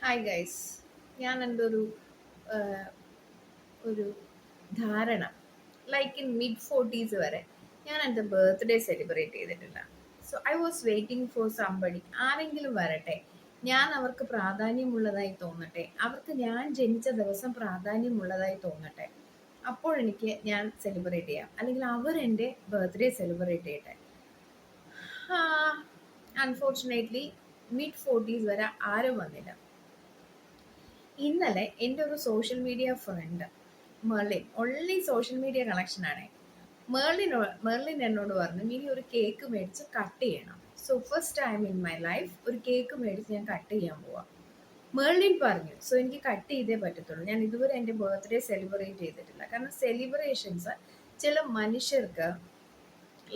Hi guys. ഞാൻ എൻ്റെ ഒരു ധാരണ, ലൈക്ക് ഇൻ മിഡ് 40s വരെ ഞാൻ എൻ്റെ ബർത്ത്ഡേ സെലിബ്രേറ്റ് ചെയ്തിട്ടില്ല. So I was waiting for somebody. ആരെങ്കിലും വരട്ടെ, ഞാൻ അവർക്ക് പ്രാധാന്യമുള്ളതായി തോന്നട്ടെ, അവർക്ക് ഞാൻ ജനിച്ച ദിവസം പ്രാധാന്യമുള്ളതായി തോന്നട്ടെ, അപ്പോഴെനിക്ക് ഞാൻ സെലിബ്രേറ്റ് ചെയ്യാം, അല്ലെങ്കിൽ അവർ എൻ്റെ ബർത്ത്ഡേ സെലിബ്രേറ്റ് ചെയ്യട്ടെ. അൺഫോർച്ചുനേറ്റ്ലി മിഡ് 40s വരെ ആരും വന്നില്ല. ഇന്നലെ എൻ്റെ ഒരു social media friend Merlin, only social media കണക്ഷനാണ്, മെർലിൻ എന്നോട് പറഞ്ഞു ഇനി ഒരു കേക്ക് മേടിച്ച് കട്ട് ചെയ്യണം. So first time in my life ഒരു കേക്ക് മേടിച്ച് ഞാൻ കട്ട് ചെയ്യാൻ പോവാം. മെർലിൻ പറഞ്ഞു സോ എനിക്ക് കട്ട് ചെയ്തേ പറ്റത്തുള്ളൂ. ഞാൻ ഇതുവരെ എൻ്റെ ബർത്ത്ഡേ സെലിബ്രേറ്റ് ചെയ്തിട്ടില്ല. കാരണം സെലിബ്രേഷൻസ് ചില മനുഷ്യർക്ക്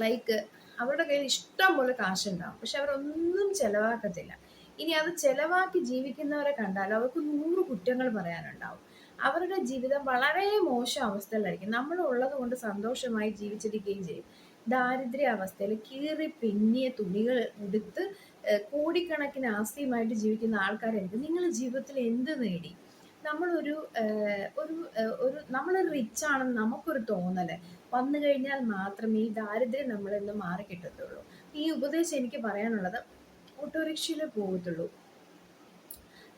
ലൈക്ക് അവരുടെ കയ്യിൽ ഇഷ്ടം പോലെ കാശുണ്ടാവും, പക്ഷെ അവരൊന്നും ചെലവാക്കത്തില്ല. ഇനി അത് ചെലവാക്കി ജീവിക്കുന്നവരെ കണ്ടാൽ അവർക്ക് 100 കുറ്റങ്ങൾ പറയാനുണ്ടാവും. അവരുടെ ജീവിതം വളരെ മോശം അവസ്ഥയിലായിരിക്കും. നമ്മളുള്ളത് കൊണ്ട് സന്തോഷമായി ജീവിച്ചിരിക്കുകയും ചെയ്യും. ദാരിദ്ര്യ അവസ്ഥയിൽ കീറി പിന്നിയ തുണികൾ ഉടുത്ത് കോടിക്കണക്കിന് ആസ്തിയുമായിട്ട് ജീവിക്കുന്ന ആൾക്കാരായിരിക്കും. നിങ്ങൾ ജീവിതത്തിൽ എന്ത് നേടി? നമ്മളൊരു നമ്മളൊരു റിച്ച് ആണെന്ന് നമുക്കൊരു തോന്നല് വന്നു കഴിഞ്ഞാൽ മാത്രമേ ഈ ദാരിദ്ര്യം നമ്മളിൽ നിന്ന് മാറി കിട്ടത്തുള്ളൂ. ഈ ഉപദേശം എനിക്ക് പറയാനുള്ളത്, ഓട്ടോറിക്ഷയിലേ പോകത്തുള്ളൂ,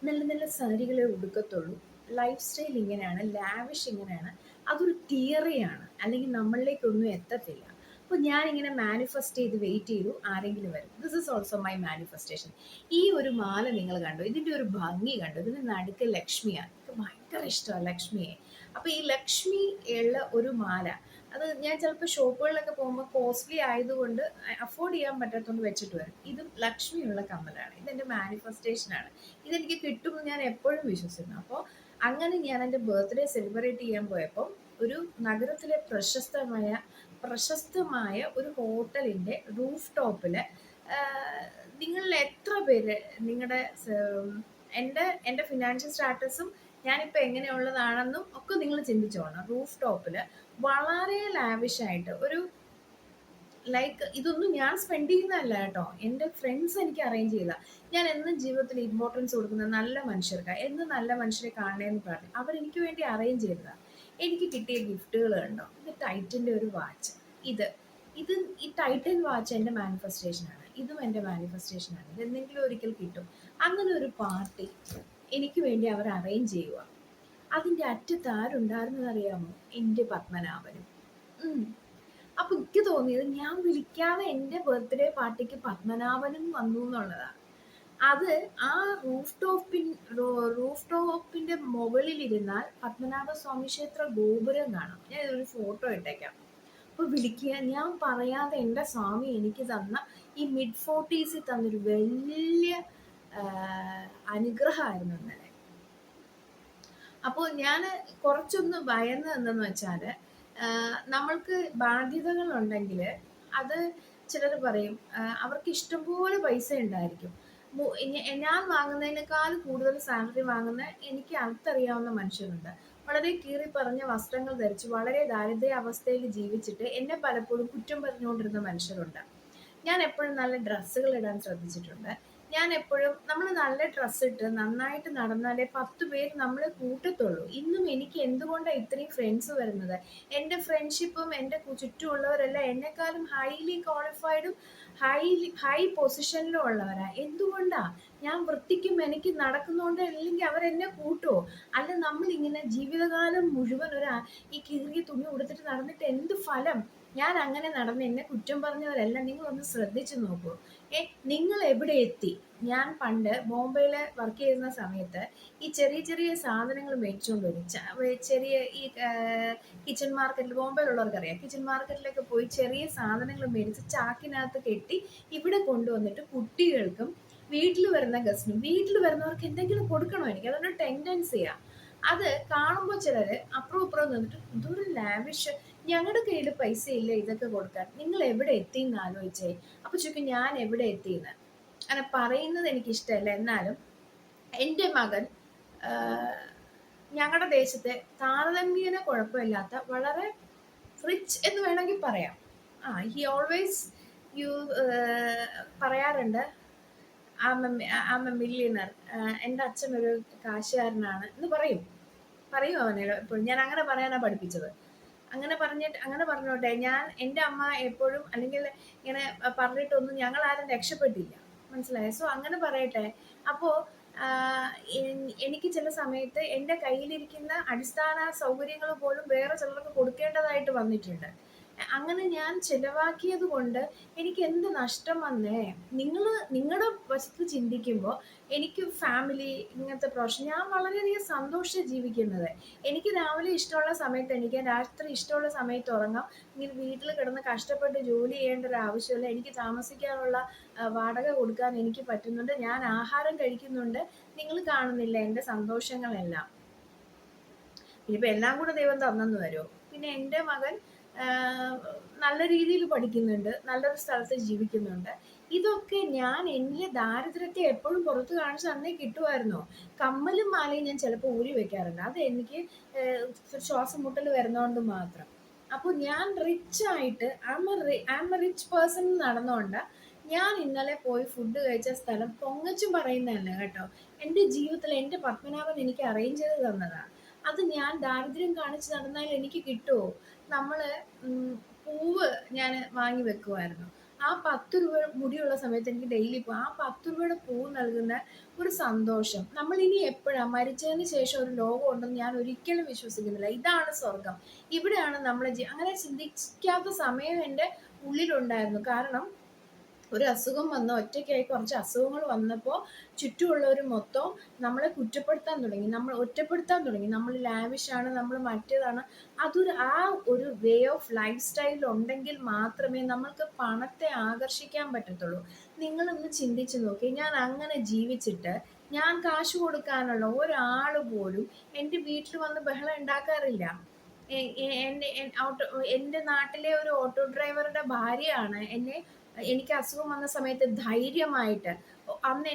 നല്ല നല്ല സാരികളെ ഉടുക്കത്തുള്ളൂ, ലൈഫ് സ്റ്റൈൽ ഇങ്ങനെയാണ്, ലാവിഷ് ഇങ്ങനെയാണ്, അതൊരു തിയറിയാണ്, അല്ലെങ്കിൽ നമ്മളിലേക്കൊന്നും എത്തത്തില്ല. അപ്പോൾ ഞാനിങ്ങനെ മാനിഫെസ്റ്റ് ചെയ്ത് വെയിറ്റ് ചെയ്തു, ആരെങ്കിലും വരും. This is also my manifestation. ഈ ഒരു മാല നിങ്ങൾ കണ്ടു, ഇതിൻ്റെ ഒരു ഭംഗി കണ്ടു, ഇതിന് നടുക്ക് ലക്ഷ്മിയാണ്. എനിക്ക് ഭയങ്കര ഇഷ്ടമാണ് ലക്ഷ്മിയെ. അപ്പോൾ ഈ ലക്ഷ്മി ഉള്ള ഒരു മാല, അത് ഞാൻ ചിലപ്പോൾ ഷോപ്പുകളിലൊക്കെ പോകുമ്പോൾ കോസ്റ്റ്ലി ആയതുകൊണ്ട് അഫോർഡ് ചെയ്യാൻ പറ്റാത്തതുകൊണ്ട് വെച്ചിട്ട് വരും. ഇതും ലക്ഷ്മിയുള്ള കമ്മലാണ്. ഇതെൻ്റെ മാനിഫെസ്റ്റേഷനാണ്. ഇതെനിക്ക് കിട്ടുമെന്ന് ഞാൻ എപ്പോഴും വിശ്വസിക്കുന്നു. അപ്പോൾ അങ്ങനെ ഞാൻ എൻ്റെ ബർത്ത്ഡേ സെലിബ്രേറ്റ് ചെയ്യാൻ പോയപ്പോൾ ഒരു നഗരത്തിലെ പ്രശസ്തമായ ഒരു ഹോട്ടലിൻ്റെ റൂഫ് ടോപ്പിൽ, നിങ്ങളിൽ എത്ര പേര് നിങ്ങളുടെ എൻ്റെ ഫിനാൻഷ്യൽ സ്റ്റാറ്റസും ഞാനിപ്പോൾ എങ്ങനെയുള്ളതാണെന്നും ഒക്കെ നിങ്ങൾ ചിന്തിച്ചോണം. റൂഫ് ടോപ്പിൽ വളരെ ലാവിഷായിട്ട് ഒരു ലൈക്ക്, ഇതൊന്നും ഞാൻ സ്പെൻഡ് ചെയ്യുന്നതല്ല കേട്ടോ, എൻ്റെ ഫ്രണ്ട്സ് എനിക്ക് അറേഞ്ച് ചെയ്ത. ഞാൻ എന്നും ജീവിതത്തിൽ ഇമ്പോർട്ടൻസ് കൊടുക്കുന്ന നല്ല മനുഷ്യർക്ക്, എന്നും നല്ല മനുഷ്യരെ കാണണേന്ന് പ്രാർത്ഥിക്കും. അവരെനിക്ക് വേണ്ടി അറേഞ്ച് ചെയ്തതാണ്. എനിക്ക് കിട്ടിയ ഗിഫ്റ്റുകൾ കണ്ടോ, ഇത് ടൈറ്റൻ്റെ ഒരു വാച്ച്. ഇത് ഇത് ഈ ടൈറ്റൻ വാച്ച് എൻ്റെ മാനിഫെസ്റ്റേഷനാണ്. ഇതും എൻ്റെ മാനിഫെസ്റ്റേഷനാണ്. ഇത് എന്തെങ്കിലും ഒരിക്കൽ കിട്ടും. അങ്ങനെ ഒരു പാർട്ടി എനിക്ക് വേണ്ടി അവർ അറേഞ്ച് ചെയ്യുക. അതിൻ്റെ അറ്റത്ത് ആരുണ്ടായിരുന്നറിയാമോ? എൻ്റെ പത്മനാഭനും. അപ്പൊ എനിക്ക് തോന്നിയത്, ഞാൻ വിളിക്കാതെ എൻ്റെ ബർത്ത്ഡേ പാർട്ടിക്ക് പത്മനാഭനും വന്നു എന്നുള്ളതാണ്. അത് ആ റൂഫ് ടോപ്പിന്റെ മുകളിലിരുന്നാൽ പത്മനാഭ സ്വാമി ക്ഷേത്ര ഗോപുരം കാണാം. ഞാൻ ഒരു ഫോട്ടോ ഇട്ടേക്കാം. അപ്പൊ വിളിക്കുക, ഞാൻ പറയാതെ എൻ്റെ സ്വാമി എനിക്ക് തന്ന ഈ മിഡ് 40s തന്നൊരു വലിയ അനുഗ്രഹമായിരുന്നു ഇന്നലെ. അപ്പോൾ ഞാൻ കുറച്ചൊന്ന് ഭയന്ന് എന്തെന്ന് വെച്ചാൽ, നമ്മൾക്ക് ബാധ്യതകൾ ഉണ്ടെങ്കിൽ അത് ചിലർ പറയും അവർക്ക് ഇഷ്ടംപോലെ പൈസ ഉണ്ടായിരിക്കും. ഞാൻ വാങ്ങുന്നതിനേക്കാൾ കൂടുതൽ സാലറി വാങ്ങുന്ന എനിക്ക് അടുത്തറിയാവുന്ന മനുഷ്യരുണ്ട്. വളരെ കീറി പറഞ്ഞ വസ്ത്രങ്ങൾ ധരിച്ച് വളരെ ദാരിദ്ര്യ അവസ്ഥയിൽ ജീവിച്ചിട്ട് എന്നെ പലപ്പോഴും കുറ്റം പറഞ്ഞുകൊണ്ടിരുന്ന മനുഷ്യരുണ്ട്. ഞാൻ എപ്പോഴും നല്ല ഡ്രസ്സുകൾ ഇടാൻ ശ്രദ്ധിച്ചിട്ടുണ്ട്. ഞാൻ എപ്പോഴും നമ്മൾ നല്ല ഡ്രസ്സ് ഇട്ട് നന്നായിട്ട് നടന്നാലേ 10 പേര് നമ്മളെ കൂട്ടത്തുള്ളൂ. ഇന്നും എനിക്ക് എന്തുകൊണ്ടാണ് ഇത്രയും ഫ്രണ്ട്സ് വരുന്നത്? എൻ്റെ ഫ്രണ്ട്ഷിപ്പും എൻ്റെ ചുറ്റുമുള്ളവരെല്ലാം എന്നെക്കാളും ഹൈലി ക്വാളിഫൈഡും ഹൈ പൊസിഷനിലും ഉള്ളവരാ. എന്തുകൊണ്ടാ? ഞാൻ വൃത്തിക്കും എനിക്ക് നടക്കുന്നതുകൊണ്ട്, അല്ലെങ്കിൽ അവരെന്നെ കൂട്ടുമോ? അല്ല, നമ്മളിങ്ങനെ ജീവിതകാലം മുഴുവൻ ഈ കീറിയ തുണി ഉടുത്തിട്ട് നടന്നിട്ട് എന്ത് ഫലം? ഞാൻ അങ്ങനെ നടന്ന് എന്നെ കുറ്റം പറഞ്ഞവരെല്ലാം നിങ്ങളൊന്ന് ശ്രദ്ധിച്ചു നോക്കൂ. നിങ്ങൾ എവിടെ എത്തി? ഞാൻ പണ്ട് ബോംബെയിൽ വർക്ക് ചെയ്യുന്ന സമയത്ത് ഈ ചെറിയ ചെറിയ സാധനങ്ങൾ മേടിച്ചുകൊണ്ട് വരും. ചെറിയ ഈ കിച്ചൺ മാർക്കറ്റിൽ, ബോംബെയിലുള്ളവർക്കറിയാം, കിച്ചൺ മാർക്കറ്റിലൊക്കെ പോയി ചെറിയ സാധനങ്ങൾ മേടിച്ച് ചാക്കിനകത്ത് കെട്ടി ഇവിടെ കൊണ്ടുവന്നിട്ട് കുട്ടികൾക്കും വീട്ടിൽ വരുന്ന ഗസ്റ്റിനും, വീട്ടിൽ വരുന്നവർക്ക് എന്തെങ്കിലും കൊടുക്കണോ എനിക്ക്, അതൊരു ടെൻഡൻസിയാണ്. അത് കാണുമ്പോൾ ചിലർ അപ്പുറം ഇപ്പുറം നിന്നിട്ട് ഇതൊരു ലാവിഷ്, ഞങ്ങളുടെ കയ്യിൽ പൈസ ഇല്ല ഇതൊക്കെ കൊടുക്കാൻ, നിങ്ങൾ എവിടെ എത്തിയെന്ന് ആലോചിച്ചേ. അപ്പൊ ചോദിക്കും ഞാൻ എവിടെ എത്തിയെന്ന്. അങ്ങനെ പറയുന്നത് എനിക്കിഷ്ടമല്ല. എന്നാലും എൻ്റെ മകൻ ഞങ്ങളുടെ ദേശത്തെ താരതമ്യേന കുഴപ്പമില്ലാത്ത വളരെ റിച്ച് എന്ന് വേണമെങ്കിൽ പറയാം. ഹി ഓൾവേസ് പറയാറുണ്ട്, ആം എ മില്യണർ, എൻ്റെ അച്ഛൻ ഒരു കാശുകാരനാണ് എന്ന് പറയും അവനെ എപ്പോഴും. ഞാൻ അങ്ങനെ പറയാനാ പഠിപ്പിച്ചത്. അങ്ങനെ പറഞ്ഞോട്ടെ. എൻ്റെ അമ്മ എപ്പോഴും അല്ലെങ്കിൽ ഇങ്ങനെ പറഞ്ഞിട്ടൊന്നും ഞങ്ങൾ ആരും രക്ഷപ്പെട്ടില്ല, മനസ്സിലായോ? സോ അങ്ങനെ പറയട്ടെ. അപ്പോൾ എനിക്ക് ചില സമയത്ത് എൻ്റെ കയ്യിലിരിക്കുന്ന അടിസ്ഥാന സൗകര്യങ്ങൾ പോലും വേറെ ചിലർക്ക് കൊടുക്കേണ്ടതായിട്ട് വന്നിട്ടുണ്ട്. അങ്ങനെ ഞാൻ ചിലവാക്കിയത് കൊണ്ട് എനിക്ക് എന്ത് നഷ്ടം വന്നേ? നിങ്ങളുടെ വശത്ത് ചിന്തിക്കുമ്പോൾ എനിക്ക് ഫാമിലി, ഇങ്ങനത്തെ പ്രൊഫഷൻ, ഞാൻ വളരെയധികം സന്തോഷിച്ച് ജീവിക്കുന്നത്. എനിക്ക് രാവിലെ ഇഷ്ടമുള്ള സമയത്ത് എണീക്കാം, രാത്രി ഇഷ്ടമുള്ള സമയത്ത് ഉറങ്ങാം. ഇങ്ങനെ വീട്ടിൽ കിടന്ന് കഷ്ടപ്പെട്ട് ജോലി ചെയ്യേണ്ട ഒരു ആവശ്യമില്ല. എനിക്ക് താമസിക്കാനുള്ള വാടക കൊടുക്കാൻ എനിക്ക് പറ്റുന്നുണ്ട്. ഞാൻ ആഹാരം കഴിക്കുന്നുണ്ട്. നിങ്ങൾ കാണുന്നില്ല എൻ്റെ സന്തോഷങ്ങളെല്ലാം. ഇനിയിപ്പോൾ എല്ലാം കൂടെ ദൈവം തന്നെന്ന് വരുമോ? പിന്നെ എൻ്റെ മകൻ നല്ല രീതിയിൽ പഠിക്കുന്നുണ്ട്, നല്ലൊരു സ്ഥലത്ത് ജീവിക്കുന്നുണ്ട്. ഇതൊക്കെ ഞാൻ എൻ്റെ ദാരിദ്ര്യത്തെ എപ്പോഴും പുറത്ത് കാണിച്ച് അന്നേ കിട്ടുമായിരുന്നോ? കമ്മലും മാലയും ഞാൻ ചിലപ്പോൾ ഊരി വെക്കാറുണ്ട്. അത് എനിക്ക് ശ്വാസം മുട്ടൽ വരുന്നതുകൊണ്ട് മാത്രം. അപ്പോൾ ഞാൻ റിച്ചായിട്ട് ആം എ റിച്ച് പേഴ്സൺ നടന്നുകൊണ്ട് ഞാൻ ഇന്നലെ പോയി ഫുഡ് കഴിച്ച സ്ഥലം പൊങ്ങച്ചും പറയുന്നതല്ല കേട്ടോ. എൻ്റെ ജീവിതത്തിൽ എൻ്റെ പത്മനാഭൻ എനിക്ക് അറേഞ്ച് ചെയ്ത് തന്നതാണ്. അത് ഞാൻ ദാരിദ്ര്യം കാണിച്ച് നടന്നാൽ എനിക്ക് കിട്ടുമോ? നമ്മൾ പൂവ് ഞാൻ വാങ്ങി വെക്കുമായിരുന്നു. ആ 10 രൂപ മുടിയുള്ള സമയത്ത് എനിക്ക് ഡെയിലി പോകും. ആ 10 രൂപയുടെ പൂവ് നൽകുന്ന ഒരു സന്തോഷം നമ്മൾ ഇനി എപ്പോഴാണ്? മരിച്ചതിന് ശേഷം ഒരു ലോകം ഉണ്ടെന്ന് ഞാൻ ഒരിക്കലും വിശ്വസിക്കുന്നില്ല. ഇതാണ് സ്വർഗം, ഇവിടെയാണ് നമ്മളെ അങ്ങനെ ചിന്തിക്കാത്ത സമയം എൻ്റെ ഉള്ളിലുണ്ടായിരുന്നു. കാരണം ഒരു അസുഖം വന്ന് ഒറ്റയ്ക്കായി കുറച്ച് അസുഖങ്ങൾ വന്നപ്പോൾ ചുറ്റുമുള്ളവർ മൊത്തം നമ്മളെ കുറ്റപ്പെടുത്താൻ തുടങ്ങി, നമ്മൾ ഒറ്റപ്പെടുത്താൻ തുടങ്ങി. നമ്മൾ ലാവിഷാണ്, നമ്മൾ മറ്റേതാണ്. ആ ഒരു വേ ഓഫ് ലൈഫ് സ്റ്റൈൽ ഉണ്ടെങ്കിൽ മാത്രമേ നമ്മൾക്ക് പണത്തെ ആകർഷിക്കാൻ പറ്റത്തുള്ളൂ. നിങ്ങളൊന്ന് ചിന്തിച്ച് നോക്കി. ഞാൻ അങ്ങനെ ജീവിച്ചിട്ട് ഞാൻ കാശ് കൊടുക്കാനുള്ള ഒരാൾ പോലും എൻ്റെ വീട്ടിൽ വന്ന് ബഹളം ഉണ്ടാക്കാറില്ല. എൻ്റെ നാട്ടിലെ ഒരു ഓട്ടോ ഡ്രൈവറുടെ ഭാര്യയാണ് എനിക്ക് അസുഖം വന്ന സമയത്ത് ധൈര്യമായിട്ട് അന്ന്